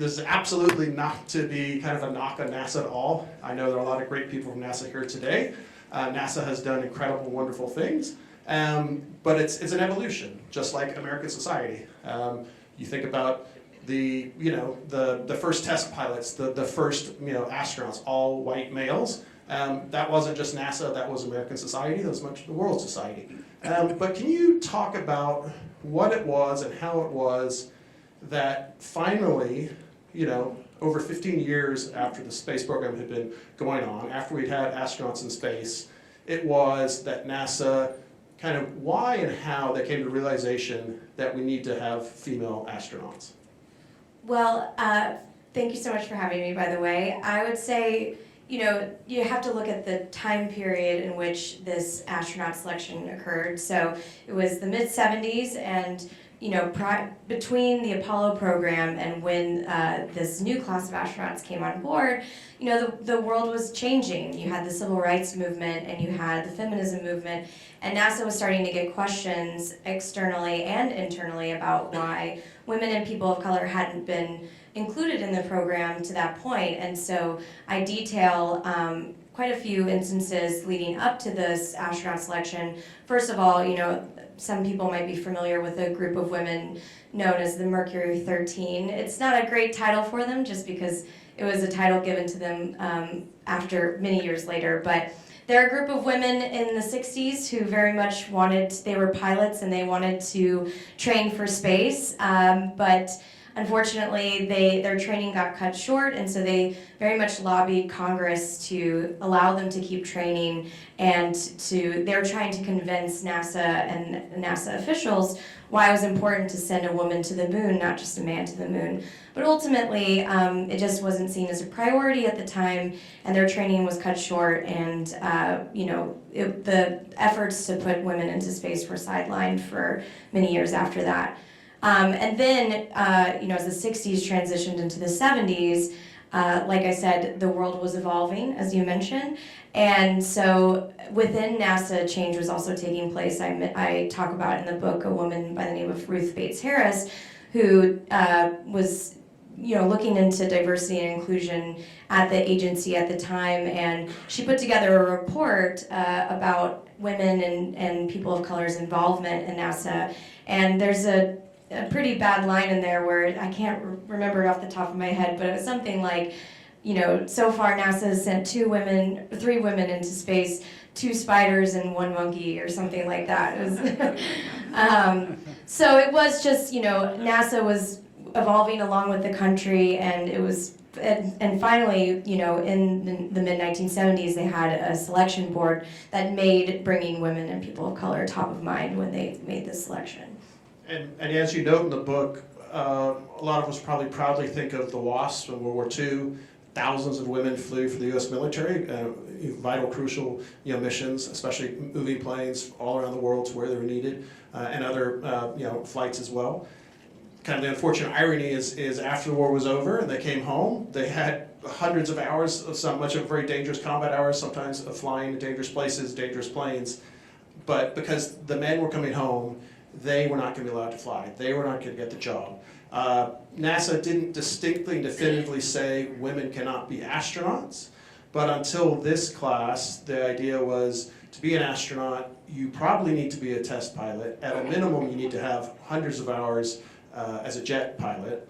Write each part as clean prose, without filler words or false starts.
this is absolutely not to be kind of a knock on NASA at all. I know there are a lot of great people from NASA here today. NASA has done incredible, wonderful things, but it's an evolution, just like American society. You think about the first test pilots, the first astronauts, all white males. That wasn't just NASA, that was American society, that was much of the world society. But can you talk about what it was and how it was that finally, over 15 years after the space program had been going on, after we'd had astronauts in space, it was that NASA, kind of why and how they came to the realization that we need to have female astronauts? Well, thank you so much for having me, by the way. I would say, you have to look at the time period in which this astronaut selection occurred. So it was the mid-70s, and between the Apollo program and when this new class of astronauts came on board, the world was changing. You had the civil rights movement and you had the feminism movement, and NASA was starting to get questions externally and internally about why women and people of color hadn't been included in the program to that point. And so I detail quite a few instances leading up to this astronaut selection. First of all, some people might be familiar with a group of women known as the Mercury 13. It's not a great title for them just because it was a title given to them after many years later. But they're a group of women in the 60s who very much they were pilots and they wanted to train for space. But unfortunately, their training got cut short, and so they very much lobbied Congress to allow them to keep training, and they're trying to convince NASA and NASA officials why it was important to send a woman to the moon, not just a man to the moon. But ultimately, it just wasn't seen as a priority at the time, and their training was cut short, and the efforts to put women into space were sidelined for many years after that. And then, as the 60s transitioned into the 70s, like I said, the world was evolving, as you mentioned. And so within NASA, change was also taking place. I talk about in the book a woman by the name of Ruth Bates Harris, who was looking into diversity and inclusion at the agency at the time. And she put together a report about women and people of color's involvement in NASA. And there's a pretty bad line in there where I can't remember it off the top of my head, but it was something like, so far NASA has sent 3 women into space, 2 spiders and 1 monkey, or something like that. It was so it was just, NASA was evolving along with the country, and it was, and finally, in the mid-1970s, they had a selection board that made bringing women and people of color top of mind when they made this selection. And as you note in the book, a lot of us probably proudly think of the WASP in World War II. Thousands of women flew for the U.S. military, vital, crucial missions, especially moving planes all around the world to where they were needed, and other flights as well. Kind of the unfortunate irony is after the war was over and they came home, they had hundreds of hours of much of very dangerous combat hours, sometimes of flying to dangerous places, dangerous planes. But because the men were coming home, they were not going to be allowed to fly. They were not going to get the job. NASA didn't distinctly and definitively say women cannot be astronauts, but until this class, the idea was to be an astronaut, you probably need to be a test pilot. At a minimum, you need to have hundreds of hours as a jet pilot.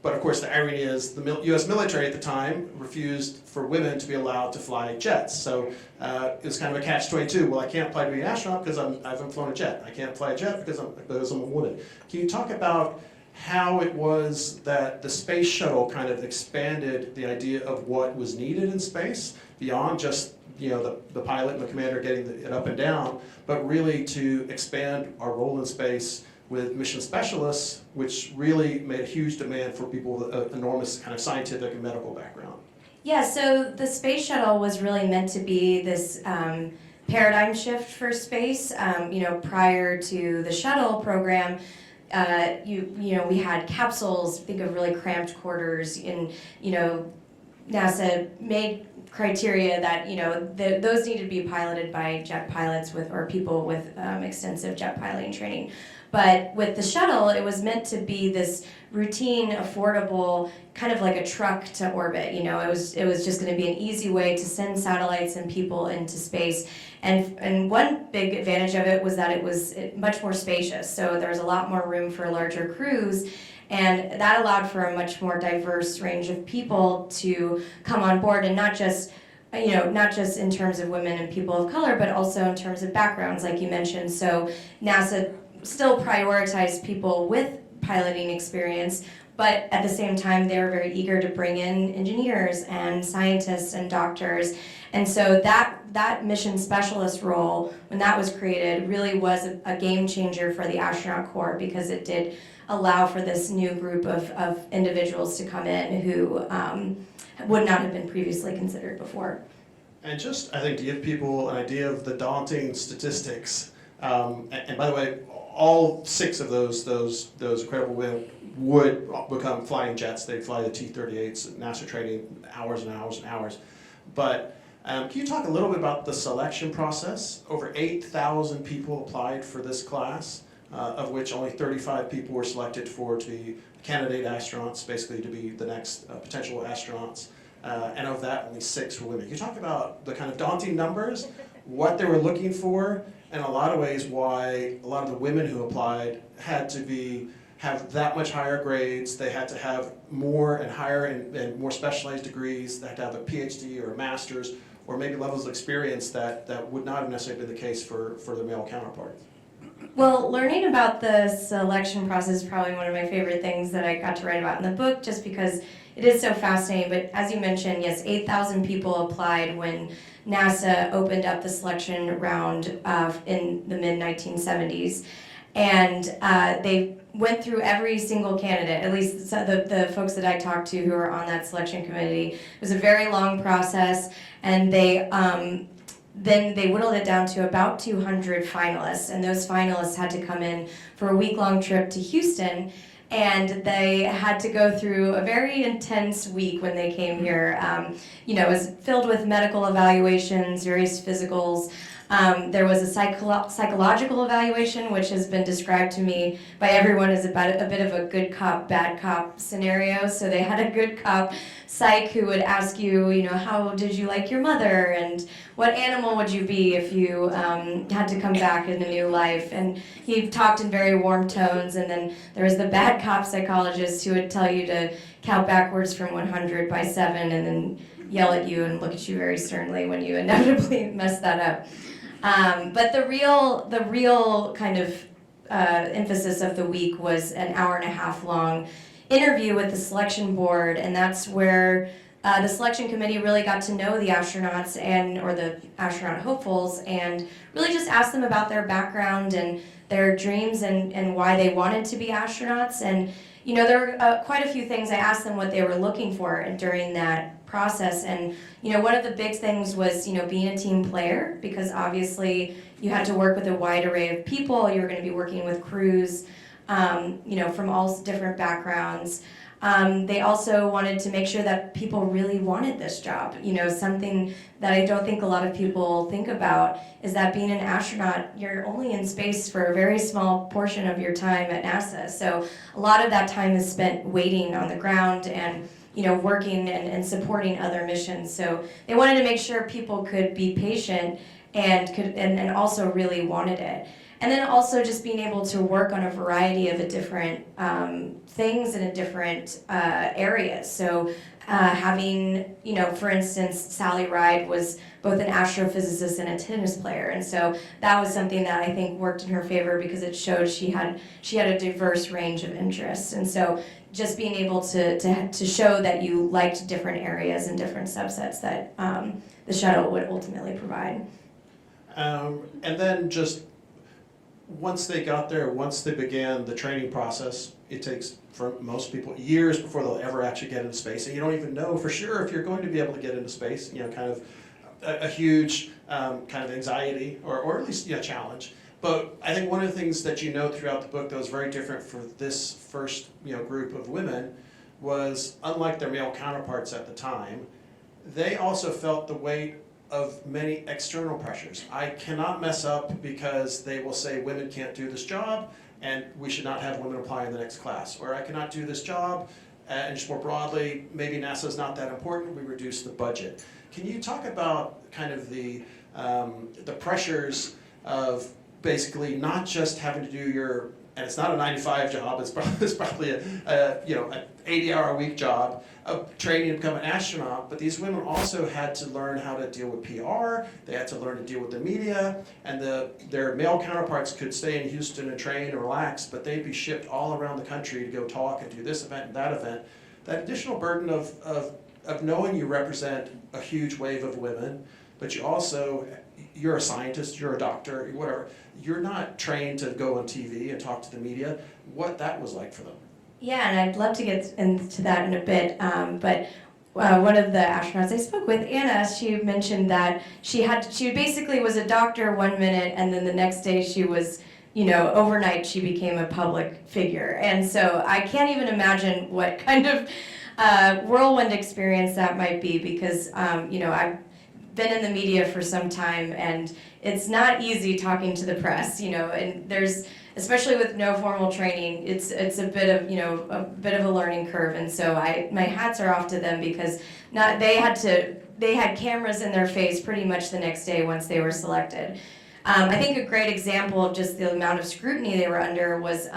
But of course, the irony is the U.S. military at the time refused for women to be allowed to fly jets. So it was kind of a catch-22. Well, I can't apply to be an astronaut because I haven't flown a jet. I can't fly a jet because I'm a woman. Can you talk about how it was that the space shuttle kind of expanded the idea of what was needed in space beyond just the pilot and the commander getting it up and down, but really to expand our role in space with mission specialists, which really made a huge demand for people with an enormous kind of scientific and medical background? Yeah, so the space shuttle was really meant to be this paradigm shift for space. Prior to the shuttle program, we had capsules, think of really cramped quarters, and NASA made criteria that those needed to be piloted by jet pilots or people with extensive jet piloting training. But with the shuttle, it was meant to be this routine, affordable, kind of like a truck to orbit. You know, it was just going to be an easy way to send satellites and people into space. And one big advantage of it was that it was much more spacious. So there was a lot more room for larger crews. And that allowed for a much more diverse range of people to come on board, and not just in terms of women and people of color, but also in terms of backgrounds, like you mentioned. So NASA still prioritized people with piloting experience, but at the same time, they were very eager to bring in engineers and scientists and doctors. And so that mission specialist role, when that was created, really was a game changer for the astronaut corps, because it did allow for this new group of individuals to come in who would not have been previously considered before. And just, I think, to give people an idea of the daunting statistics, and by the way, all 6 of those incredible women would become flying jets. They'd fly the T-38s, NASA training hours and hours and hours. But can you talk a little bit about the selection process? Over 8,000 people applied for this class, of which only 35 people were selected to be candidate astronauts, basically to be the next potential astronauts. And of that, only 6 were women. Can you talk about the kind of daunting numbers, what they were looking for, and in a lot of ways why a lot of the women who applied had to have that much higher grades, they had to have more and higher and more specialized degrees, they had to have a PhD or a master's, or maybe levels of experience that would not have necessarily been the case for their male counterparts. Well, learning about the selection process is probably one of my favorite things that I got to write about in the book, just because it is so fascinating. But as you mentioned, yes, 8,000 people applied when NASA opened up the selection round in the mid-1970s. And they went through every single candidate, at least the folks that I talked to who were on that selection committee. It was a very long process, and then they whittled it down to about 200 finalists, and those finalists had to come in for a week-long trip to Houston, and they had to go through a very intense week when they came here. It was filled with medical evaluations, various physicals. There was a psychological evaluation, which has been described to me by everyone as about a bit of a good cop, bad cop scenario. So they had a good cop psych who would ask you, how did you like your mother, and what animal would you be if you had to come back in a new life? And he talked in very warm tones. And then there was the bad cop psychologist who would tell you to count backwards from 100 by 7, and then yell at you and look at you very sternly when you inevitably mess that up. But the real kind of emphasis of the week was an hour-and-a-half long interview with the selection board, and that's where the selection committee really got to know the astronauts or the astronaut hopefuls, and really just asked them about their background and their dreams and why they wanted to be astronauts. And there were quite a few things. I asked them what they were looking for during that process, and one of the big things was being a team player, because obviously you had to work with a wide array of people. You were going to be working with crews from all different backgrounds. They also wanted to make sure that people really wanted this job. Something that I don't think a lot of people think about is that being an astronaut, you're only in space for a very small portion of your time at NASA. So a lot of that time is spent waiting on the ground and working and supporting other missions. So they wanted to make sure people could be patient and also really wanted it. And then also just being able to work on a variety of different things in different areas. So having, for instance, Sally Ride was both an astrophysicist and a tennis player. And so that was something that I think worked in her favor, because it showed she had a diverse range of interests. And so just being able to show that you liked different areas and different subsets that the shuttle would ultimately provide. And then just once they got there, once they began the training process, it takes, for most people, years before they'll ever actually get into space. And you don't even know for sure if you're going to be able to get into space, kind of a huge kind of anxiety or at least challenge. But I think one of the things that you note throughout the book that was very different for this first group of women was, unlike their male counterparts at the time, they also felt the weight of many external pressures. I cannot mess up because they will say women can't do this job, and we should not have women apply in the next class. Or I cannot do this job, and just more broadly, maybe NASA is not that important, we reduce the budget. Can you talk about kind of the pressures of basically not just having to do your, and it's not a 9-to-5 job, it's probably a you know, an 80-hour-a-week job of training to become an astronaut, but these women also had to learn how to deal with PR, they had to learn to deal with the media, and their male counterparts could stay in Houston and train and relax, but they'd be shipped all around the country to go talk and do this event and that event. That additional burden of knowing you represent a huge wave of women, but you also, you're a scientist, you're a doctor, whatever, you're not trained to go on TV and talk to the media, what that was like for them. Yeah, and I'd love to get into that in a bit, but one of the astronauts I spoke with, Anna, she mentioned that she basically was a doctor one minute, and then the next day she was, you know, overnight she became a public figure. And so I can't even imagine what kind of whirlwind experience that might be, because, you know, I've been in the media for some time, and it's not easy talking to the press, you know, and there's, especially with no formal training, it's a bit of, you know, a bit of a learning curve. And so my hats are off to them, because they had cameras in their face pretty much the next day once they were selected. I think a great example of just the amount of scrutiny they were under was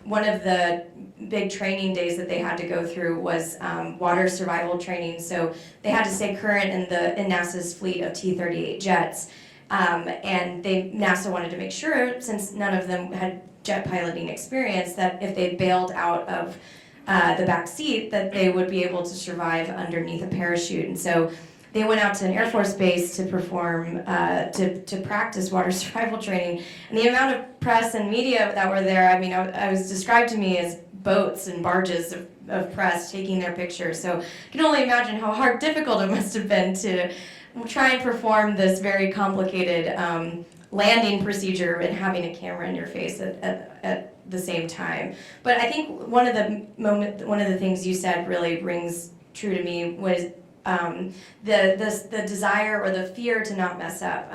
one of the big training days that they had to go through was water survival training. So they had to stay current in NASA's fleet of T-38 jets. And NASA wanted to make sure, since none of them had jet piloting experience, that if they bailed out of the back seat, that they would be able to survive underneath a parachute. And so they went out to an Air Force base to perform, to practice water survival training. And the amount of press and media that were there, I mean, I was described to me as boats and barges of press taking their pictures. So I can only imagine how difficult it must have been to try and perform this very complicated landing procedure and having a camera in your face at the same time. But I think one of the things you said really rings true to me was the desire or the fear to not mess up.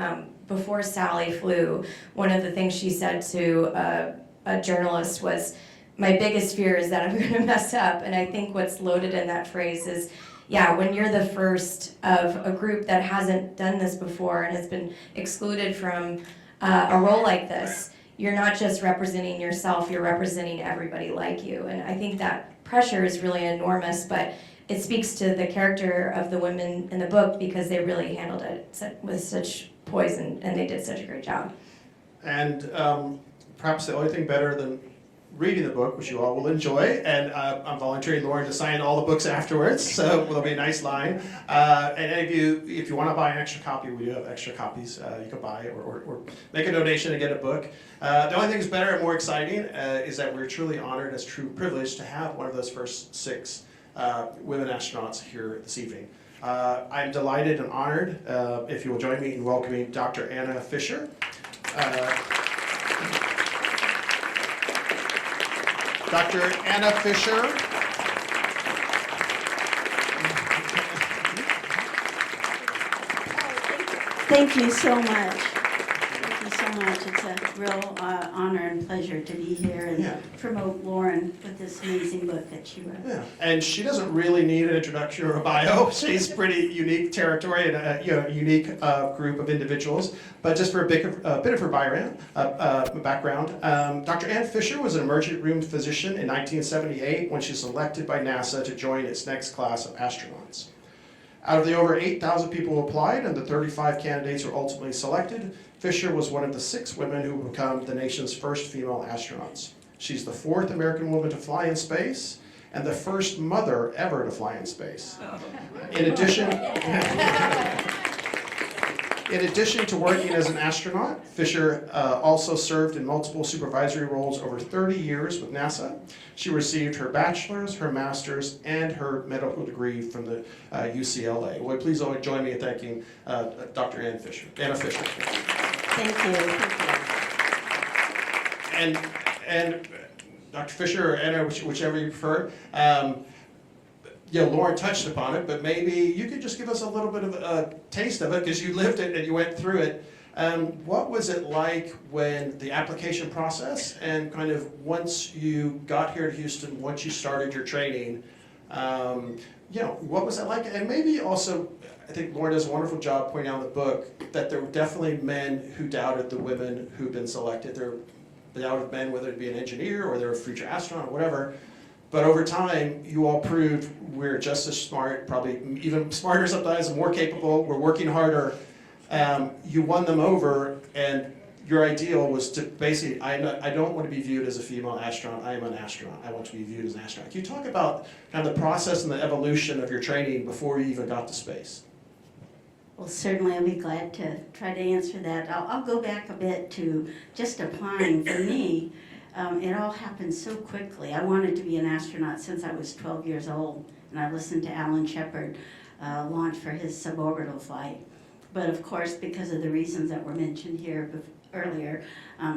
Before Sally flew, one of the things she said to a journalist was, "My biggest fear is that I'm going to mess up." And I think what's loaded in that phrase is, yeah, when you're the first of a group that hasn't done this before and has been excluded from a role like this, you're not just representing yourself, you're representing everybody like you. And I think that pressure is really enormous, but it speaks to the character of the women in the book, because they really handled it with such poise, and they did such a great job. And perhaps the only thing better than reading the book, which you all will enjoy, and I'm volunteering Loren to sign all the books afterwards, so there'll be a nice line. And any of you, if you want to buy an extra copy, we do have extra copies you can buy, or make a donation and get a book. The only thing that's better and more exciting is that we're truly honored, as true privilege, to have one of those first 6 women astronauts here this evening. I'm delighted and honored, if you will join me in welcoming Dr. Anna Fisher. Dr. Anna Fisher. Thank you so much. Thank you so much. It's a real honor and pleasure to be here and promote Loren with this amazing book that she wrote. Yeah, and she doesn't really need an introduction or a bio. She's pretty unique territory and a unique group of individuals. But just for a bit of her background, Dr. Ann Fisher was an emergency room physician in 1978 when she was selected by NASA to join its next class of astronauts. Out of the over 8,000 people who applied and the 35 candidates who were ultimately selected, Fisher was one of the 6 women who would become the nation's first female astronauts. She's the 4th American woman to fly in space and the first mother ever to fly in space. In addition to working as an astronaut, Fisher also served in multiple supervisory roles over 30 years with NASA. She received her bachelor's, her master's, and her medical degree from the UCLA. Will you please join me in thanking Dr. Anna Fisher. Thank you. And Dr. Fisher or Anna, whichever you prefer, Loren touched upon it, but maybe you could just give us a little bit of a taste of it, because you lived it and you went through it. What was it like when the application process and kind of once you got here to Houston, once you started your training, what was that like? And maybe also, I think Loren does a wonderful job pointing out in the book that there were definitely men who doubted the women who'd been selected. There doubted men, whether it be an engineer or they're a future astronaut or whatever. But over time, you all proved we're just as smart, probably even smarter sometimes, more capable, we're working harder. You won them over, and your ideal was to basically, I don't want to be viewed as a female astronaut, I am an astronaut. I want to be viewed as an astronaut. Can you talk about kind of the process and the evolution of your training before you even got to space? Well, certainly I'll be glad to try to answer that. I'll go back a bit to just applying. For me, it all happened so quickly. I wanted to be an astronaut since I was 12 years old, and I listened to Alan Shepard launch for his suborbital flight. But of course, because of the reasons that were mentioned here earlier,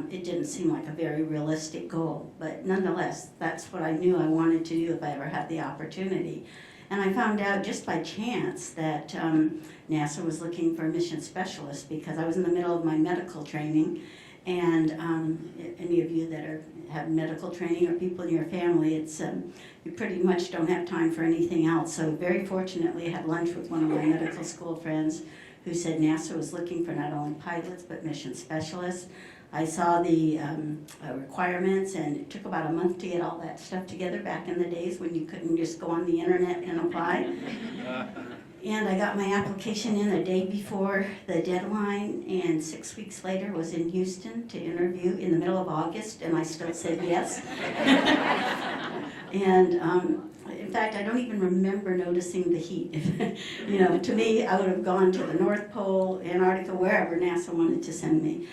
it didn't seem like a very realistic goal. But nonetheless, that's what I knew I wanted to do if I ever had the opportunity. And I found out just by chance that NASA was looking for a mission specialist because I was in the middle of my medical training. And any of you that have medical training or people in your family, it's you pretty much don't have time for anything else. So very fortunately, I had lunch with one of my medical school friends who said NASA was looking for not only pilots but mission specialists. I saw the requirements, and it took about a month to get all that stuff together back in the days when you couldn't just go on the internet and apply. And I got my application in a day before the deadline, and 6 weeks later was in Houston to interview in the middle of August, and I still said yes. And in fact, I don't even remember noticing the heat. To me, I would have gone to the North Pole, Antarctica, wherever NASA wanted to send me.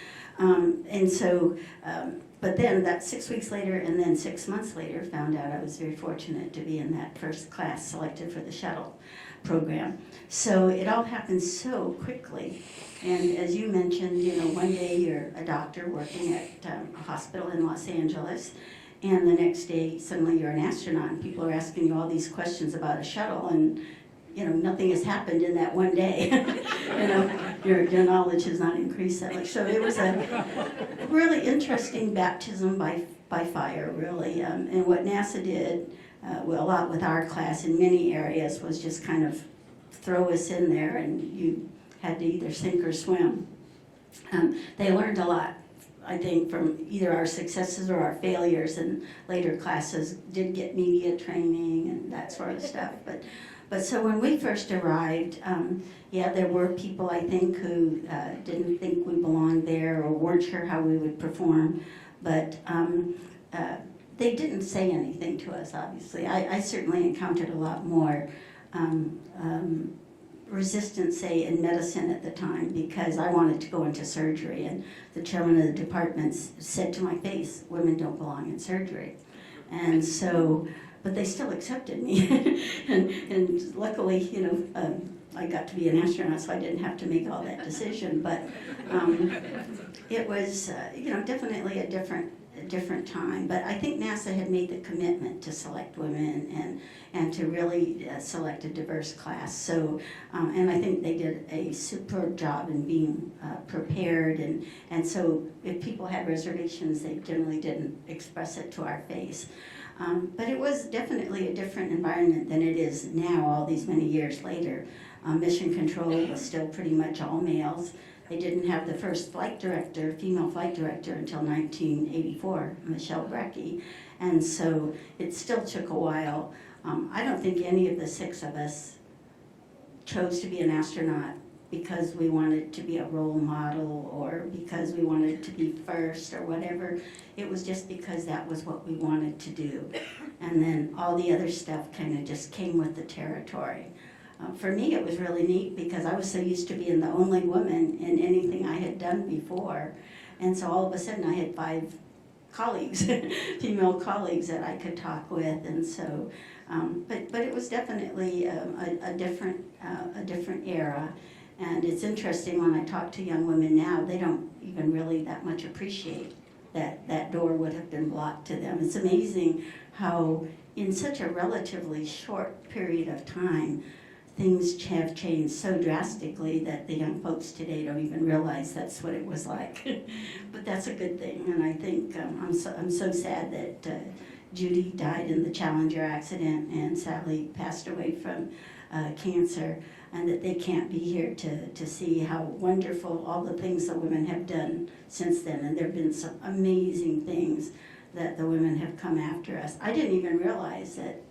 But then that 6 weeks later, and then 6 months later, found out I was very fortunate to be in that first class selected for the Shuttle program. So it all happened so quickly. And as you mentioned, one day you're a doctor working at a hospital in Los Angeles, and the next day suddenly you're an astronaut, and people are asking you all these questions about a shuttle, and nothing has happened in that one day. Your knowledge has not increased that much. So it was a really interesting baptism by fire, really. And what NASA did a lot with our class in many areas was just kind of throw us in there, and you had to either sink or swim. They learned a lot, I think, from either our successes or our failures, and later classes did get media training and that sort of stuff. But so when we first arrived, there were people, I think, who didn't think we belonged there or weren't sure how we would perform. But they didn't say anything to us, obviously. I certainly encountered a lot more resistance, say, in medicine at the time, because I wanted to go into surgery. And the chairman of the department said to my face, "Women don't belong in surgery." And so, but they still accepted me. and luckily, I got to be an astronaut, so I didn't have to make all that decision. But it was, definitely a different time. But I think NASA had made the commitment to select women and to really select a diverse class. So, and I think they did a superb job in being prepared. And so if people had reservations, they generally didn't express it to our face. But it was definitely a different environment than it is now, all these many years later. Mission control was still pretty much all males. They didn't have the first female flight director until 1984, Michelle Brecky. And so it still took a while. I don't think any of the six of us chose to be an astronaut because we wanted to be a role model or because we wanted to be first or whatever. It was just because that was what we wanted to do. And then all the other stuff kind of just came with the territory. For me, it was really neat because I was so used to being the only woman in anything I had done before. And so all of a sudden I had 5 colleagues, female colleagues that I could talk with. And so, but it was definitely a different era. And it's interesting when I talk to young women now, they don't even really that much appreciate that door would have been blocked to them. It's amazing how in such a relatively short period of time, things have changed so drastically that the young folks today don't even realize that's what it was like. But that's a good thing, and I think I'm so sad that Judy died in the Challenger accident and Sally passed away from cancer, and that they can't be here to see how wonderful all the things the women have done since then. And there have been some amazing things that the women have come after us. I didn't even realize that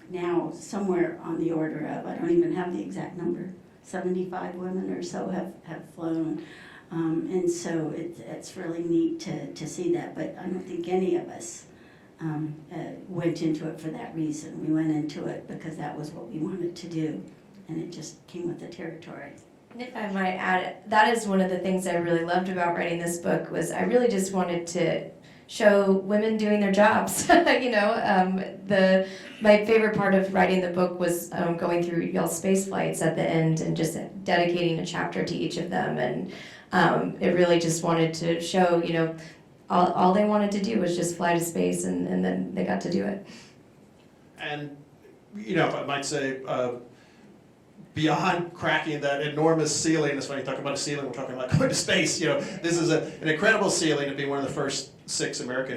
now somewhere on the order of, I don't even have the exact number, 75 women or so have flown. And so it's really neat to see that, but I don't think any of us went into it for that reason. We went into it because that was what we wanted to do, and it just came with the territory. And if I might add, that is one of the things I really loved about writing this book, was I really just wanted to show women doing their jobs. My favorite part of writing the book was going through y'all's space flights at the end and just dedicating a chapter to each of them. And it really just wanted to show, all they wanted to do was just fly to space, and then they got to do it. And, if I might say, beyond cracking that enormous ceiling, that's when you talk about a ceiling, we're talking about going to space. This is an incredible ceiling to be one of the first 6 American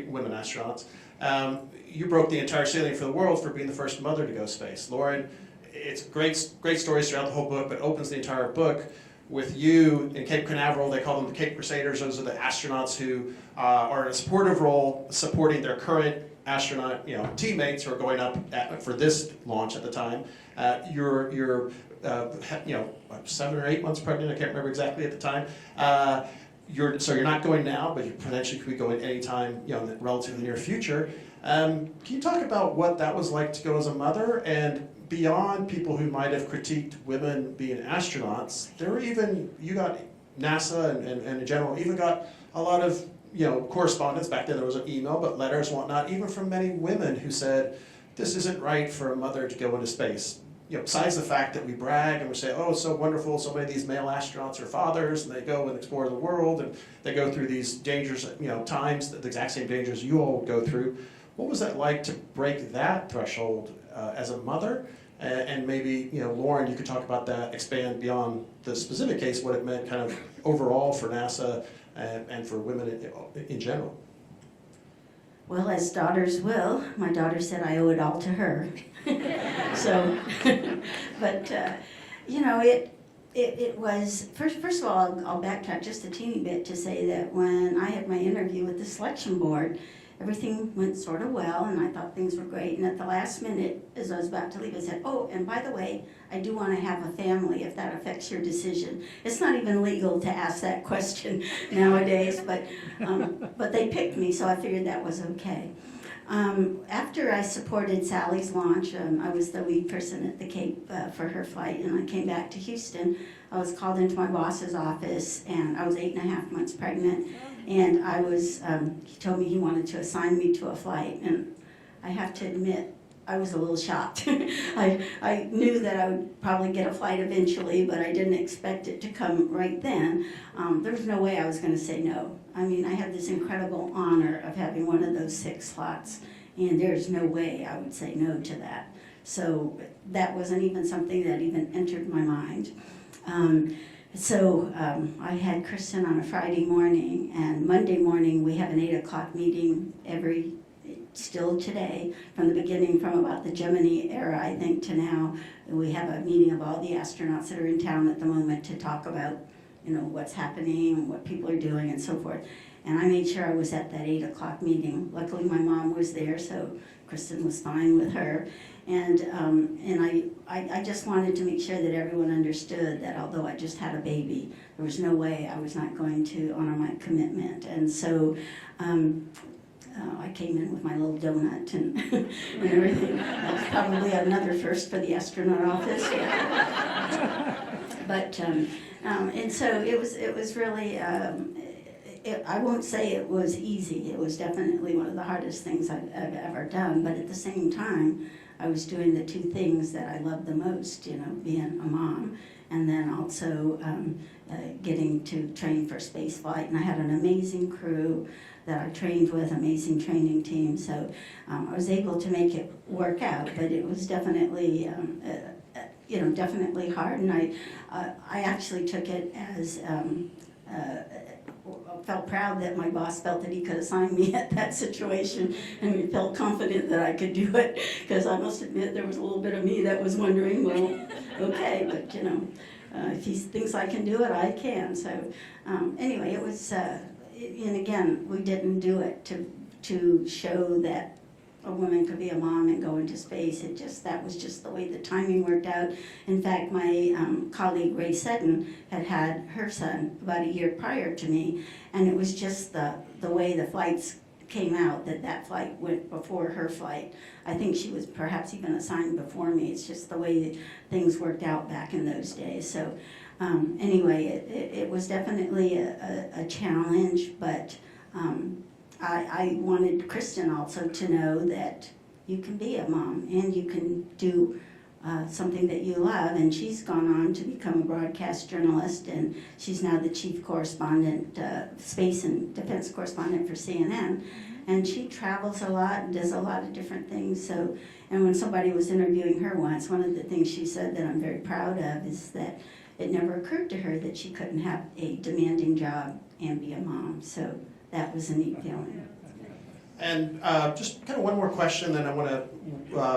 women astronauts. You broke the entire ceiling for the world for being the first mother to go to space. Loren, it's great stories throughout the whole book, but opens the entire book with you in Cape Canaveral. They call them the Cape Crusaders. Those are the astronauts who are in a supportive role, supporting their current astronaut, teammates who are going up for this launch at the time. You're 7 or 8 months pregnant. I can't remember exactly at the time. You're not going now, but you potentially could be going anytime, in the relatively near future. Can you talk about what that was like to go as a mother? And beyond people who might have critiqued women being astronauts, you got NASA and in general, even got a lot of correspondence. Back then there was an email, but letters and whatnot, even from many women who said, this isn't right for a mother to go into space. Besides the fact that we brag and we say, oh, it's so wonderful, so many of these male astronauts are fathers, and they go and explore the world, and they go through these dangerous, times, the exact same dangers you all go through. What was that like to break that threshold as a mother? And maybe, Loren, you could talk about that, expand beyond the specific case, what it meant kind of overall for NASA and for women in general. Well, as daughters will, my daughter said I owe it all to her. So, but, it was, first of all, I'll backtrack just a teeny bit to say that when I had my interview with the selection board, everything went sort of well, and I thought things were great. And at the last minute, as I was about to leave, I said, oh, and by the way, I do want to have a family if that affects your decision. It's not even legal to ask that question nowadays, but they picked me, so I figured that was okay. After I supported Sally's launch, I was the lead person at the Cape for her flight, and I came back to Houston. I was called into my boss's office, and I was 8.5 months pregnant. And he told me he wanted to assign me to a flight, and I have to admit, I was a little shocked. I knew that I would probably get a flight eventually, but I didn't expect it to come right then. There was no way I was going to say no. I mean, I had this incredible honor of having one of those 6 slots, and there's no way I would say no to that. So that wasn't even something that even entered my mind. So I had Kristen on a Friday morning, and Monday morning we have an 8 o'clock meeting still today, from the beginning, from about the Gemini era, I think, to now. We have a meeting of all the astronauts that are in town at the moment to talk about, what's happening, what people are doing, and so forth. And I made sure I was at that 8 o'clock meeting. Luckily, my mom was there, so Kristen was fine with her. And I just wanted to make sure that everyone understood that although I just had a baby, there was no way I was not going to honor my commitment. And so I came in with my little donut and, and everything. That was probably another first for the astronaut office. But and so it was really. I won't say it was easy. It was definitely one of the hardest things I've ever done. But at the same time, I was doing the 2 things that I love the most, being a mom, and then also getting to train for space flight. And I had an amazing crew that I trained with, amazing training team. So I was able to make it work out, but it was definitely definitely hard, and I actually took it as, felt proud that my boss felt that he could assign me at that situation, and felt confident that I could do it, because I must admit there was a little bit of me that was wondering, well, okay, but if he thinks I can do it, I can. So anyway, it was, and again, we didn't do it to show that a woman could be a mom and go into space. That was just the way the timing worked out. In fact, my colleague Rhea Seddon had her son about a year prior to me, and it was just the way the flights came out that flight went before her flight. I think she was perhaps even assigned before me. It's just the way things worked out back in those days. So anyway, it was definitely a challenge, but I wanted Kristen also to know that you can be a mom and you can do something that you love. And she's gone on to become a broadcast journalist, and she's now the chief correspondent, space and defense correspondent for CNN. And she travels a lot and does a lot of different things. So, and when somebody was interviewing her once, one of the things she said that I'm very proud of is that it never occurred to her that she couldn't have a demanding job and be a mom. So that was a neat feeling. And just kind of one more question, then I want to,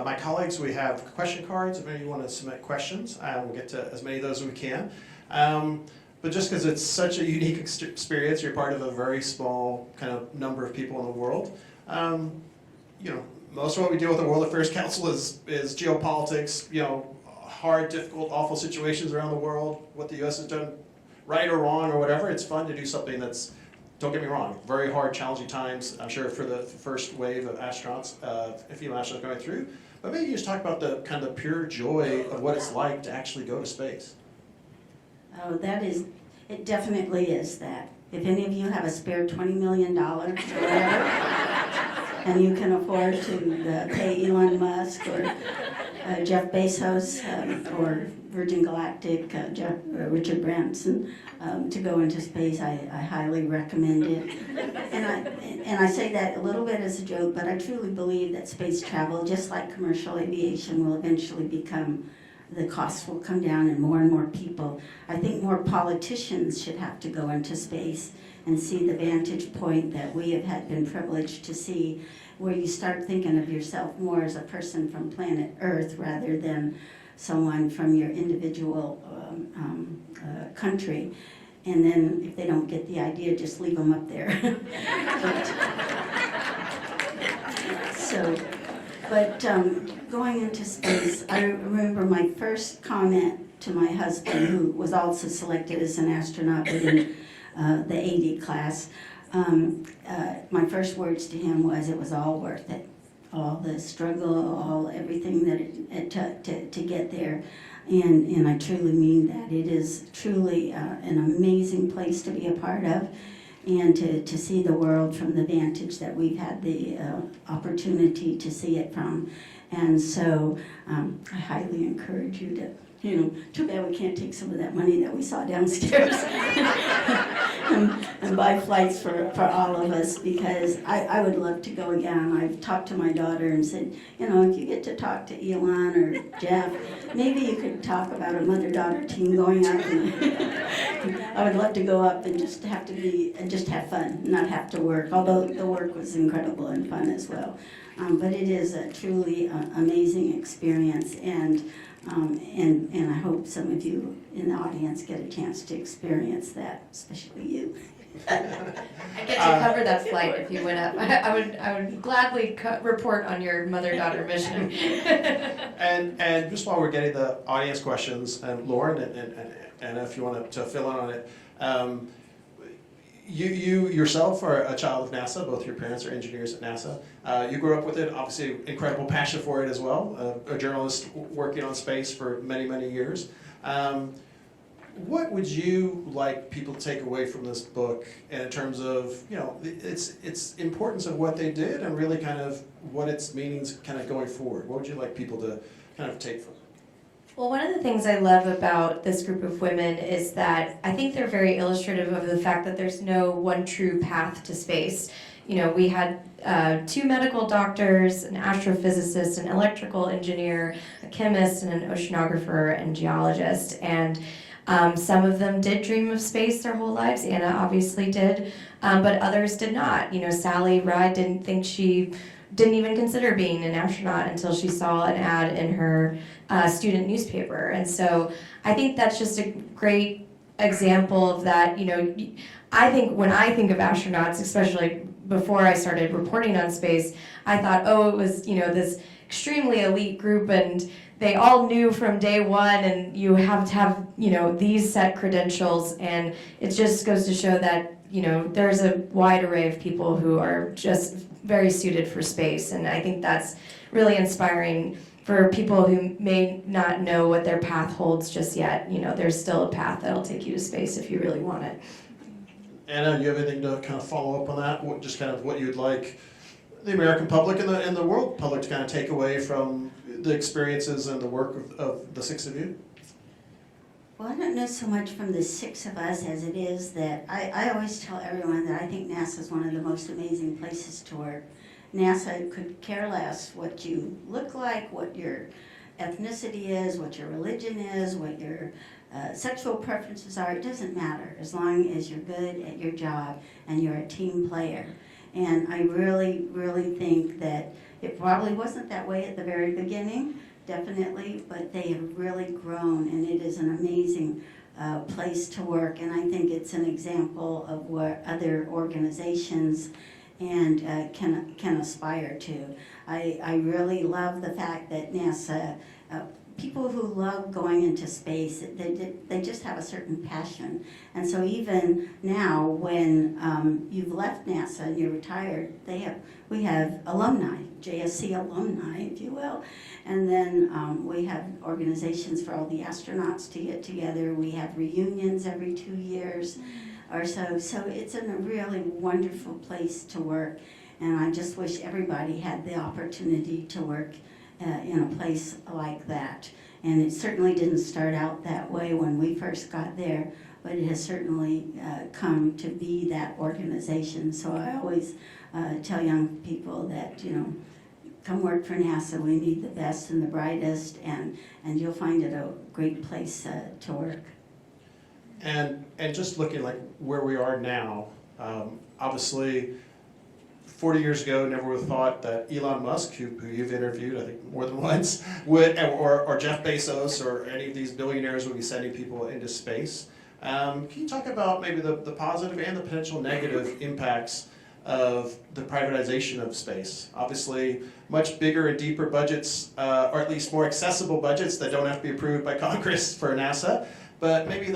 my colleagues, we have question cards. If any of you want to submit questions, we'll get to as many of those as we can. But just because it's such a unique experience, you're part of a very small kind of number of people in the world. Most of what we deal with the World Affairs Council is geopolitics, hard, difficult, awful situations around the world, what the U.S. has done right or wrong or whatever. It's fun to do something that's, don't get me wrong, very hard, challenging times, I'm sure, for the first wave of astronauts, female astronauts going through. But maybe you just talk about the kind of pure joy of what it's like to actually go to space. Oh, it definitely is that. If any of you have a spare $20 million or whatever, and you can afford to pay Elon Musk or Jeff Bezos or Virgin Galactic, Richard Branson, to go into space, I highly recommend it. And I say that a little bit as a joke, but I truly believe that space travel, just like commercial aviation, will eventually become, the costs will come down and more people. I think more politicians should have to go into space and see the vantage point that we have been privileged to see, where you start thinking of yourself more as a person from planet Earth rather than someone from your individual country. And then if they don't get the idea, just leave them up there. But going into space, I remember my first comment to my husband, who was also selected as an astronaut within the 80 class. My first words to him was, it was all worth it. All the struggle, everything that it took to get there. And I truly mean that. It is truly an amazing place to be a part of, and to see the world from the vantage that we've had the opportunity to see it from. And so I highly encourage you to, too bad we can't take some of that money that we saw downstairs and buy flights for all of us, because I would love to go again. I've talked to my daughter and said, if you get to talk to Elon or Jeff, maybe you could talk about a mother-daughter team going up. And I would love to go up and just have fun, not have to work, although the work was incredible and fun as well. But it is a truly amazing experience, and I hope some of you in the audience get a chance to experience that, especially you. I get to cover that flight if you went up. I would gladly report on your mother-daughter mission. And just while we're getting the audience questions, and Loren, and if you want to fill in on it, you yourself are a child of NASA. Both your parents are engineers at NASA. You grew up with it, obviously incredible passion for it as well. A journalist working on space for many, many years. What would you like people to take away from this book in terms of, its importance of what they did and really kind of what its meanings kind of going forward? What would you like people to kind of take from it? Well, one of the things I love about this group of women is that I think they're very illustrative of the fact that there's no one true path to space. We had 2 medical doctors, an astrophysicist, an electrical engineer, a chemist, and an oceanographer and geologist. And some of them did dream of space their whole lives. Anna obviously did, but others did not. Sally Ride didn't even consider being an astronaut until she saw an ad in her student newspaper. And so I think that's just a great example of that. I think when I think of astronauts, especially before I started reporting on space, I thought, it was, this extremely elite group, and they all knew from day one, and you have to have, these set credentials, and it just goes to show that, there's a wide array of people who are just very suited for space, and I think that's really inspiring for people who may not know what their path holds just yet. There's still a path that'll take you to space if you really want it. Anna, do you have anything to kind of follow up on that? Just kind of what you'd like the American public and the world public to kind of take away from the experiences and the work of the 6 of you? Well, I don't know so much from the 6 of us as it is that I always tell everyone that I think NASA is one of the most amazing places to work. NASA could care less what you look like, what your ethnicity is, what your religion is, what your sexual preferences are. It doesn't matter as long as you're good at your job and you're a team player. And I really, really think that it probably wasn't that way at the very beginning, definitely, but they have really grown, and it is an amazing place to work. And I think it's an example of what other organizations and can aspire to. I really love the fact that NASA, people who love going into space, they just have a certain passion. And so even now, when you've left NASA and you're retired, we have alumni, JSC alumni, if you will. And then we have organizations for all the astronauts to get together. We have reunions every 2 years or so. So it's a really wonderful place to work. And I just wish everybody had the opportunity to work in a place like that. And it certainly didn't start out that way when we first got there, but it has certainly come to be that organization. So I always tell young people that, come work for NASA. We need the best and the brightest, and you'll find it a great place to work. And just looking like where we are now, obviously 40 years ago, never would have thought that Elon Musk, who you've interviewed, I think more than once, would, or Jeff Bezos, or any of these billionaires would be sending people into space. Can you talk about maybe the positive and the potential negative impacts of the privatization of space? Obviously, much bigger and deeper budgets, or at least more accessible budgets that don't have to be approved by Congress for NASA. But maybe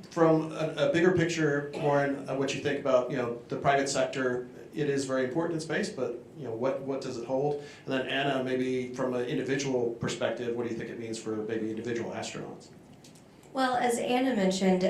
from a bigger picture, Loren, what you think about the private sector. It is very important in space, but what does it hold? And then Anna, maybe from an individual perspective, what do you think it means for maybe individual astronauts? Well, as Anna mentioned,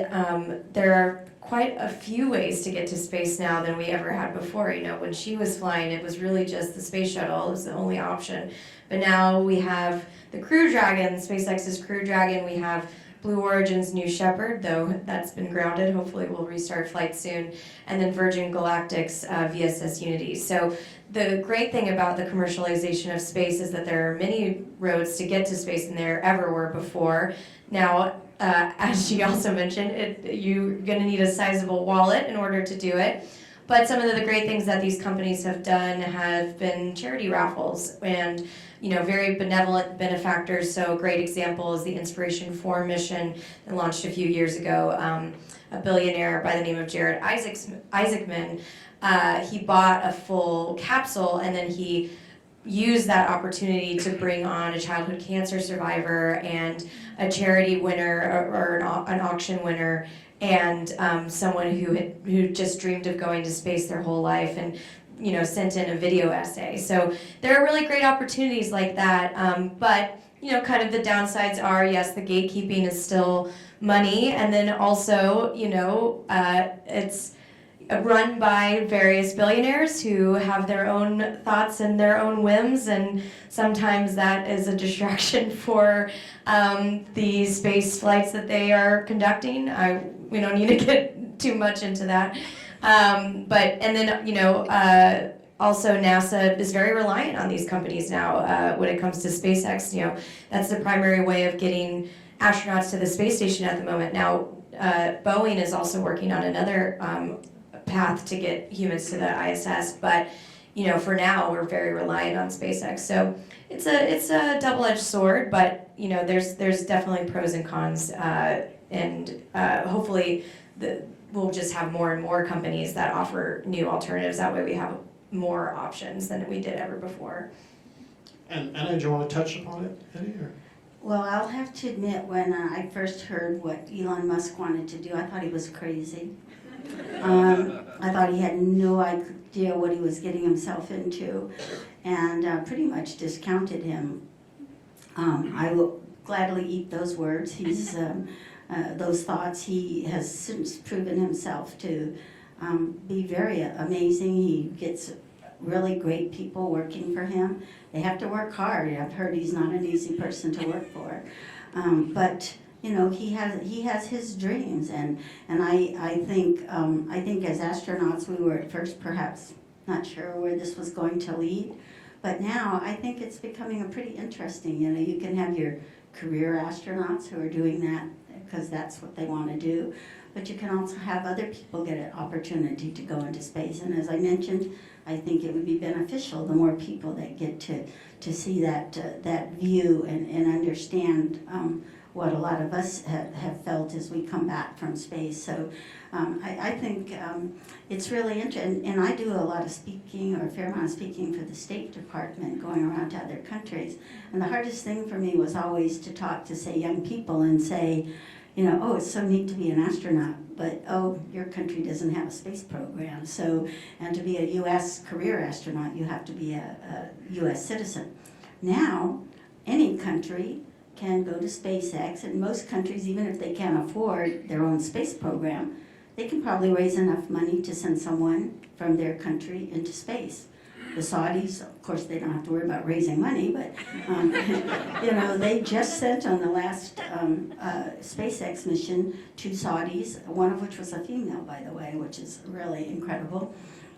there are quite a few ways to get to space now than we ever had before. When she was flying, it was really just the space shuttle. It was the only option. But now we have the Crew Dragon, SpaceX's Crew Dragon. We have Blue Origin's New Shepard, though that's been grounded. Hopefully we'll restart flight soon. And then Virgin Galactic's VSS Unity. So the great thing about the commercialization of space is that there are many roads to get to space than there ever were before. Now, as she also mentioned, you're going to need a sizable wallet in order to do it. But some of the great things that these companies have done have been charity raffles and very benevolent benefactors. So a great example is the Inspiration 4 mission that launched a few years ago. A billionaire by the name of Jared Isaacman, he bought a full capsule, and then he used that opportunity to bring on a childhood cancer survivor and a charity winner or an auction winner, and someone who just dreamed of going to space their whole life, and sent in a video essay. So there are really great opportunities like that, but kind of the downsides are, yes, the gatekeeping is still money, and then also it's run by various billionaires who have their own thoughts and their own whims, and sometimes that is a distraction for the space flights that they are conducting. We don't need to get too much into that. And then, also NASA is very reliant on these companies now when it comes to SpaceX. That's the primary way of getting astronauts to the space station at the moment. Now, Boeing is also working on another path to get humans to the ISS, but for now we're very reliant on SpaceX. So it's a double-edged sword, but there's definitely pros and cons, and hopefully we'll just have more and more companies that offer new alternatives. That way we have more options than we did ever before. And Anna, do you want to touch upon it, Eddie? Or? Well, I'll have to admit, when I first heard what Elon Musk wanted to do, I thought he was crazy. I thought he had no idea what he was getting himself into, and pretty much discounted him. I will gladly eat those words. Those thoughts. He has since proven himself to be very amazing. He gets really great people working for him. They have to work hard. I've heard he's not an easy person to work for, but he has his dreams, and I think as astronauts we were at first perhaps not sure where this was going to lead, but now I think it's becoming a pretty interesting. You can have your career astronauts who are doing that because that's what they want to do. But you can also have other people get an opportunity to go into space. And as I mentioned, I think it would be beneficial the more people that get to see that view and understand what a lot of us have felt as we come back from space. So I think it's really interesting. And I do a lot of speaking, or a fair amount of speaking for the State Department, going around to other countries. And the hardest thing for me was always to talk to, say, young people and say, oh, it's so neat to be an astronaut, but oh, your country doesn't have a space program. So, and to be a U.S. career astronaut, you have to be a U.S. citizen. Now, any country can go to SpaceX, and most countries, even if they can't afford their own space program, they can probably raise enough money to send someone from their country into space. The Saudis, of course, they don't have to worry about raising money, but they just sent on the last SpaceX mission 2 Saudis, one of which was a female, by the way, which is really incredible.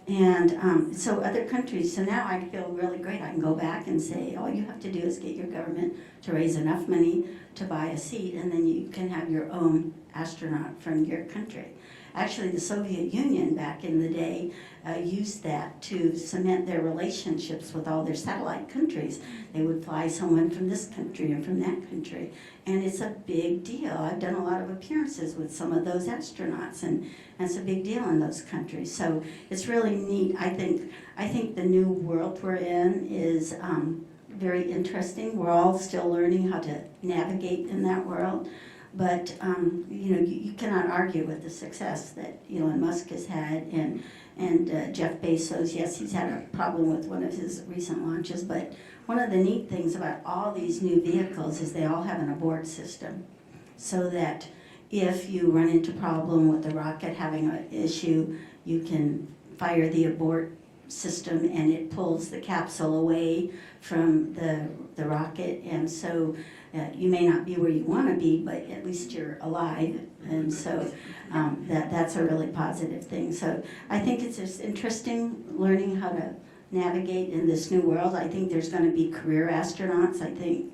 And so other countries, so now I feel really great. I can go back and say, all you have to do is get your government to raise enough money to buy a seat, and then you can have your own astronaut from your country. Actually, the Soviet Union back in the day used that to cement their relationships with all their satellite countries. They would fly someone from this country and from that country, and it's a big deal. I've done a lot of appearances with some of those astronauts, and it's a big deal in those countries. So it's really neat. I think the new world we're in is very interesting. We're all still learning how to navigate in that world. But you cannot argue with the success that Elon Musk has had, and Jeff Bezos. Yes, he's had a problem with one of his recent launches, but one of the neat things about all these new vehicles is they all have an abort system, so that if you run into problem with the rocket having an issue, you can fire the abort system and it pulls the capsule away from the rocket, and so you may not be where you want to be, but at least you're alive, and so that's a really positive thing. So I think it's just interesting learning how to navigate in this new world. I think there's going to be career astronauts. I think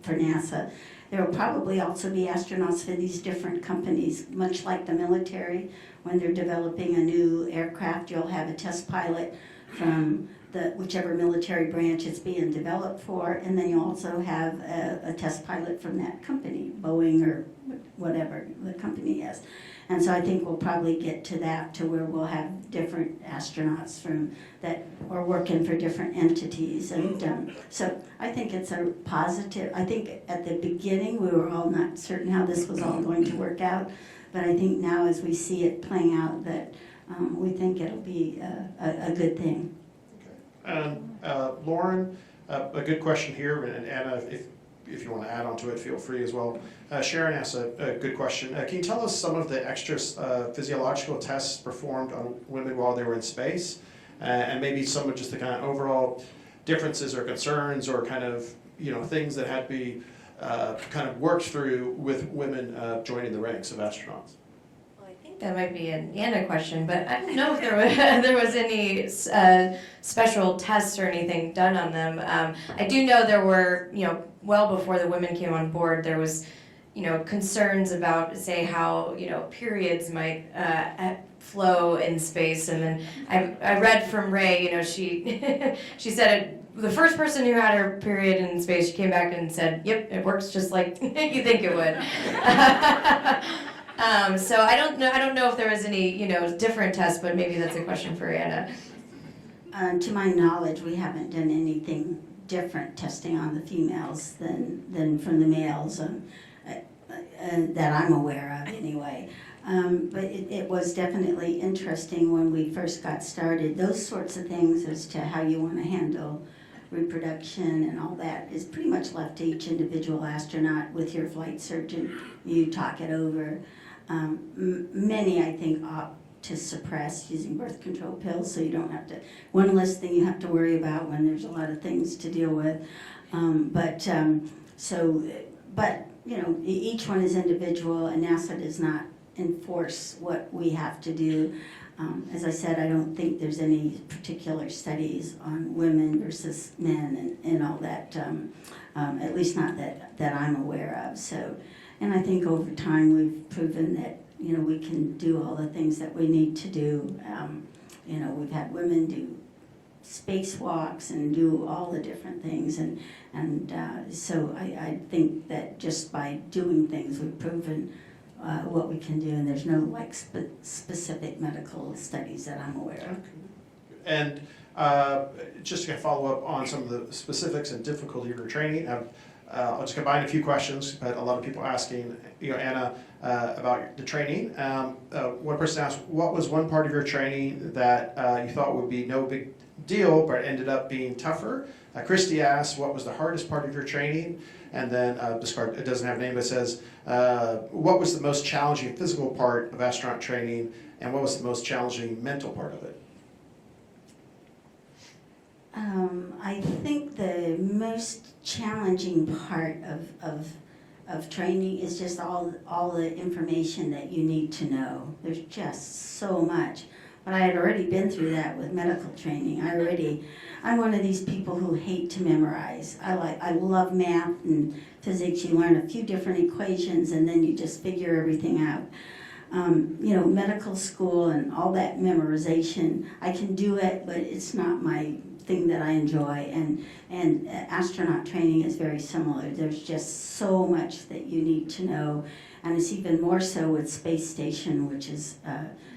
for NASA, there will probably also be astronauts for these different companies, much like the military. When they're developing a new aircraft, you'll have a test pilot from whichever military branch it's being developed for, and then you also have a test pilot from that company, Boeing or whatever the company is. And so I think we'll probably get to that, to where we'll have different astronauts from that are working for different entities. And so I think it's a positive. I think at the beginning we were all not certain how this was all going to work out, but I think now as we see it playing out that we think it'll be a good thing. And Loren, a good question here, and Anna, if you want to add on to it, feel free as well. Sharon asked a good question. Can you tell us some of the extra physiological tests performed on women while they were in space, and maybe some of just the kind of overall differences or concerns or kind of things that had to be kind of worked through with women joining the ranks of astronauts? Well, I think that might be an Anna question, but I don't know if there was any special tests or anything done on them. I do know there were, well before the women came on board, there was, concerns about, say, how, periods might flow in space. And then I read from Rhea, she she said the first person who had her period in space, she came back and said, "Yep, it works just like you think it would." So I don't know if there was any, different tests, but maybe that's a question for Anna. To my knowledge, we haven't done anything different testing on the females than from the males, that I'm aware of anyway. But it was definitely interesting when we first got started. Those sorts of things as to how you want to handle reproduction and all that is pretty much left to each individual astronaut with your flight surgeon. You talk it over. Many, I think, opt to suppress using birth control pills, so you don't have to, one less thing you have to worry about when there's a lot of things to deal with. But each one is individual, and NASA does not enforce what we have to do. As I said, I don't think there's any particular studies on women versus men and all that, at least not that I'm aware of. So, and I think over time we've proven that, we can do all the things that we need to do. We've had women do spacewalks and do all the different things, and so I think that just by doing things we've proven what we can do, and there's no specific medical studies that I'm aware of. And just to follow up on some of the specifics and difficulty of your training, I'll just combine a few questions, but a lot of people asking, Anna, about the training. One person asked, what was one part of your training that you thought would be no big deal, but ended up being tougher? Christy asked, what was the hardest part of your training? And then it doesn't have a name, but says, what was the most challenging physical part of astronaut training, and what was the most challenging mental part of it? I think the most challenging part of training is just all the information that you need to know. There's just so much. But I had already been through that with medical training. I'm one of these people who hate to memorize. I love math and physics. You learn a few different equations and then you just figure everything out. Medical school and all that memorization, I can do it, but it's not my thing that I enjoy. And astronaut training is very similar. There's just so much that you need to know, and it's even more so with space station, which is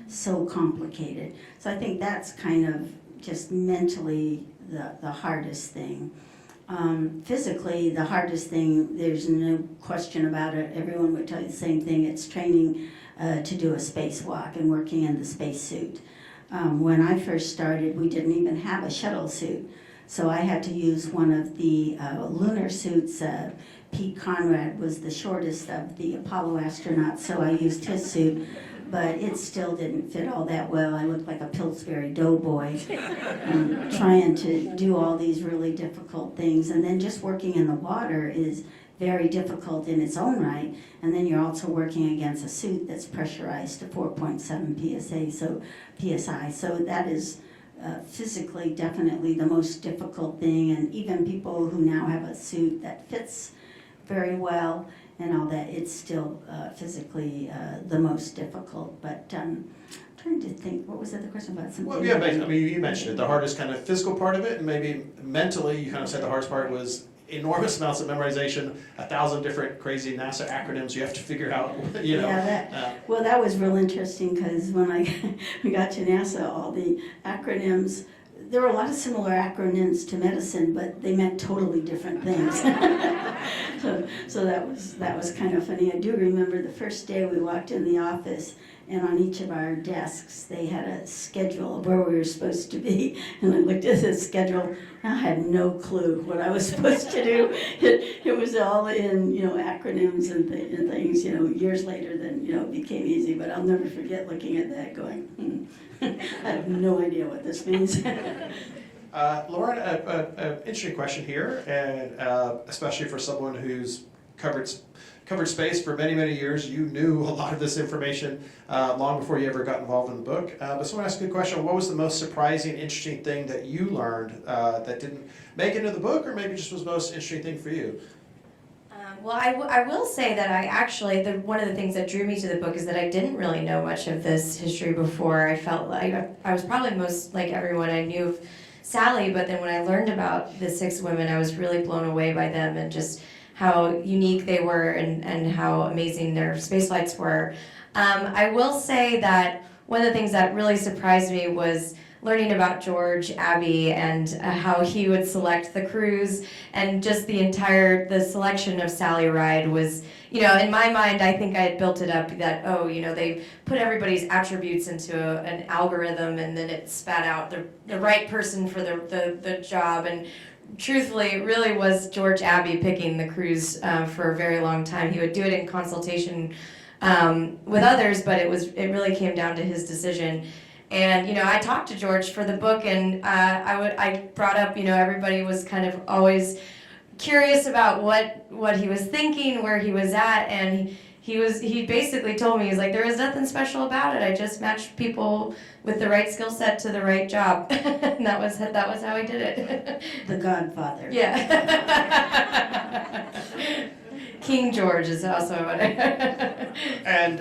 so complicated. So I think that's kind of just mentally the hardest thing. Physically, the hardest thing, there's no question about it. Everyone would tell you the same thing. It's training to do a spacewalk and working in the spacesuit. When I first started, we didn't even have a shuttle suit. So I had to use one of the lunar suits. Pete Conrad was the shortest of the Apollo astronauts, so I used his suit. But it still didn't fit all that well. I looked like a Pillsbury doughboy trying to do all these really difficult things. And then just working in the water is very difficult in its own right. And then you're also working against a suit that's pressurized to 4.7 psi. So that is physically definitely the most difficult thing. And even people who now have a suit that fits very well and all that, it's still physically the most difficult. But I'm trying to think, what was the other question about? Something? Well, yeah, you mentioned it. The hardest kind of physical part of it, and maybe mentally, you kind of said the hardest part was enormous amounts of memorization, 1,000 different crazy NASA acronyms you have to figure out. Well, that was real interesting because when we got to NASA, all the acronyms. There were a lot of similar acronyms to medicine, but they meant totally different things. so that was kind of funny. I do remember the first day we walked in the office, and on each of our desks they had a schedule of where we were supposed to be. And I looked at the schedule, and I had no clue what I was supposed to do. It was all in acronyms and things. Years later, then it became easy. But I'll never forget looking at that, going, I have no idea what this means. Loren, an interesting question here, and especially for someone who's covered covered space for many, many years. You knew a lot of this information long before you ever got involved in the book. But someone asked a good question. What was the most surprising, interesting thing that you learned that didn't make it into the book, or maybe just was the most interesting thing for you? Well, I will say that I actually, one of the things that drew me to the book is that I didn't really know much of this history before. I felt like I was probably most like everyone. I knew of Sally, but then when I learned about the 6 women, I was really blown away by them and just how unique they were and how amazing their space flights were. I will say that one of the things that really surprised me was learning about George Abbey and how he would select the crews, and just the selection of Sally Ride was, in my mind, I think I had built it up that, they put everybody's attributes into an algorithm and then it spat out the right person for the job. And truthfully, it really was George Abbey picking the crews for a very long time. He would do it in consultation with others, but it really came down to his decision. And I talked to George for the book, and I brought up, everybody was kind of always curious about what he was thinking, where he was at, and he basically told me, he's like, there was nothing special about it. I just matched people with the right skill set to the right job. And that was how he did it. The Godfather. Yeah. King George is also what I. And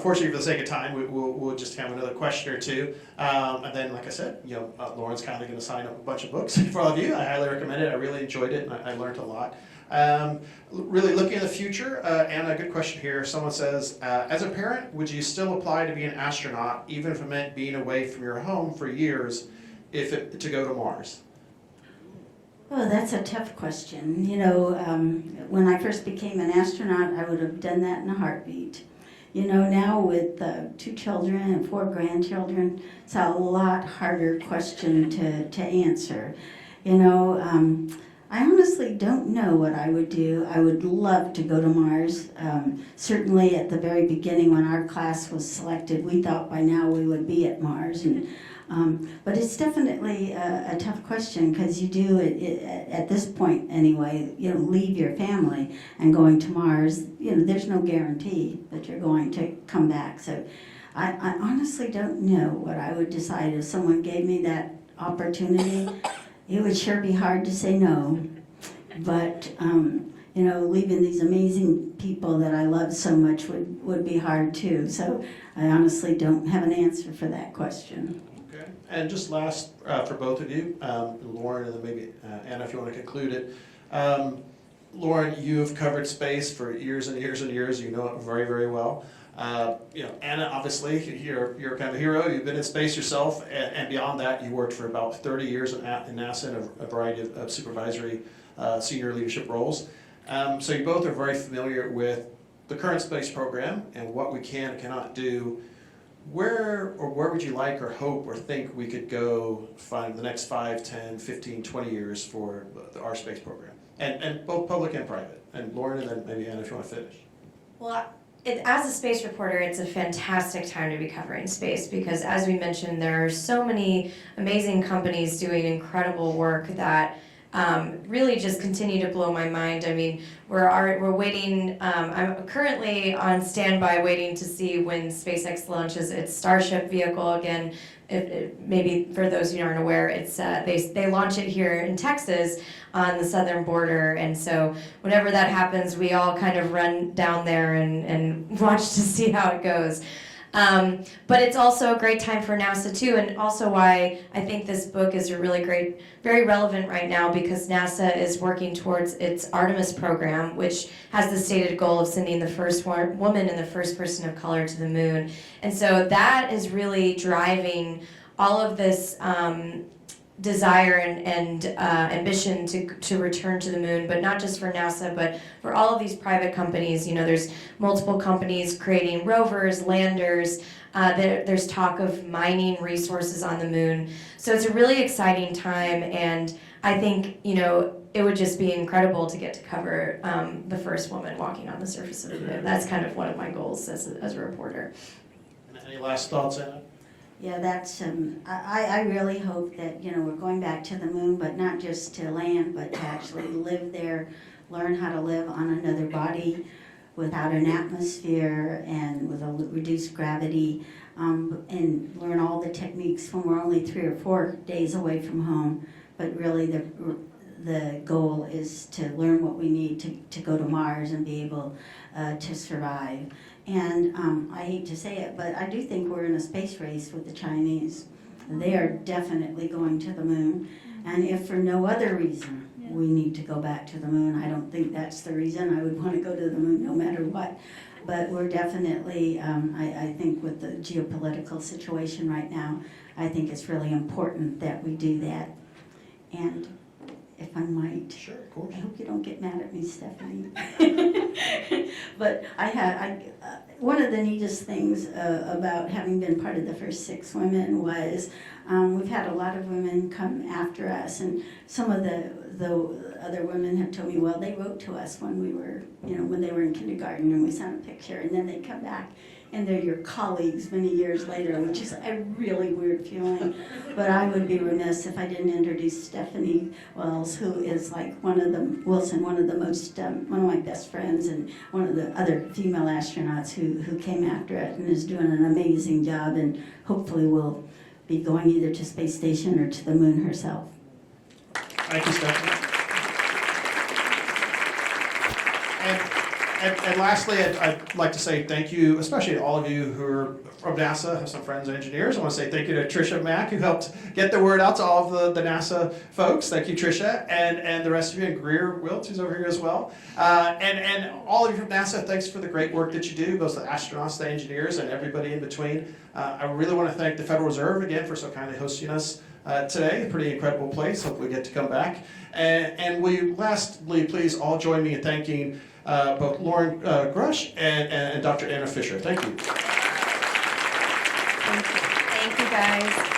fortunately for the sake of time, we'll just have another question or two, and then, like I said, Loren's kind of going to sign up a bunch of books for all of you. I highly recommend it. I really enjoyed it, and I learned a lot. Really looking at the future, and a good question here. Someone says, as a parent, would you still apply to be an astronaut, even if it meant being away from your home for years, to go to Mars? Oh, that's a tough question. When I first became an astronaut, I would have done that in a heartbeat. Now with 2 children and 4 grandchildren, it's a lot harder question to answer. I honestly don't know what I would do. I would love to go to Mars. Certainly at the very beginning when our class was selected, we thought by now we would be at Mars. But it's definitely a tough question, because you do, at this point anyway, leave your family and going to Mars, there's no guarantee that you're going to come back. So I honestly don't know what I would decide if someone gave me that opportunity. It would sure be hard to say no. But, leaving these amazing people that I love so much would be hard too. So I honestly don't have an answer for that question. Okay. And just last for both of you, Loren, and then maybe Anna, if you want to conclude it. Loren, you've covered space for years and years and years. You know it very, very well. Anna, obviously, you're kind of a hero. You've been in space yourself, and beyond that, you worked for about 30 years in NASA in a variety of supervisory senior leadership roles. So you both are very familiar with the current space program and what we can and cannot do. Where would you like or hope or think we could go find the next 5, 10, 15, 20 years for our space program? And both public and private. And Loren, and then maybe Anna, if you want to finish. Well, as a space reporter, it's a fantastic time to be covering space, because, as we mentioned, there are so many amazing companies doing incredible work that really just continue to blow my mind. I mean, we're waiting. I'm currently on standby, waiting to see when SpaceX launches its Starship vehicle again. Maybe for those who aren't aware, it's they launch it here in Texas on the southern border, and so whenever that happens, we all kind of run down there and watch to see how it goes. But it's also a great time for NASA too, and also why I think this book is a really great, very relevant right now, because NASA is working towards its Artemis program, which has the stated goal of sending the first woman and the first person of color to the moon. And so that is really driving all of this desire and ambition to return to the moon, but not just for NASA, but for all of these private companies. There's multiple companies creating rovers, landers. There's talk of mining resources on the moon. So it's a really exciting time, and I think, it would just be incredible to get to cover the first woman walking on the surface of the moon. That's kind of one of my goals as a reporter. Any last thoughts, Anna? Yeah, that's, I really hope that, we're going back to the moon, but not just to land, but to actually live there learn how to live on another body without an atmosphere and with a reduced gravity, and learn all the techniques when we're only 3 or 4 days away from home. But really the goal is to learn what we need to go to Mars and be able to survive. And I hate to say it, but I do think we're in a space race with the Chinese. They are definitely going to the moon. And if for no other reason we need to go back to the moon, I don't think that's the reason. I would want to go to the moon no matter what. But we're definitely, I think with the geopolitical situation right now, I think it's really important that we do that. And if I might, Sure, of course. I hope you don't get mad at me, Stephanie. But one of the neatest things about having been part of the first 6 women was we've had a lot of women come after us, and some of the other women have told me, well, they wrote to us when we were, when they were in kindergarten, and we sent a picture, and then they come back and they're your colleagues many years later, which is a really weird feeling. But I would be remiss if I didn't introduce Stephanie Wells, who is like one of the most, one of my best friends, and one of the other female astronauts who came after it and is doing an amazing job, and hopefully will be going either to space station or to the moon herself. Thank you, Stephanie. And lastly, I'd like to say thank you, especially to all of you who are from NASA, have some friends and engineers. I want to say thank you to Tricia Mack, who helped get the word out to all of the NASA folks. Thank you, Tricia, and the rest of you, and Greer Wilt, who's over here as well. And all of you from NASA, thanks for the great work that you do, both the astronauts, the engineers, and everybody in between. I really want to thank the Federal Reserve again for so kindly hosting us today. A pretty incredible place. Hopefully we get to come back. And will you lastly please all join me in thanking both Loren Grush and Dr. Anna Fisher. Thank you. Thank you guys.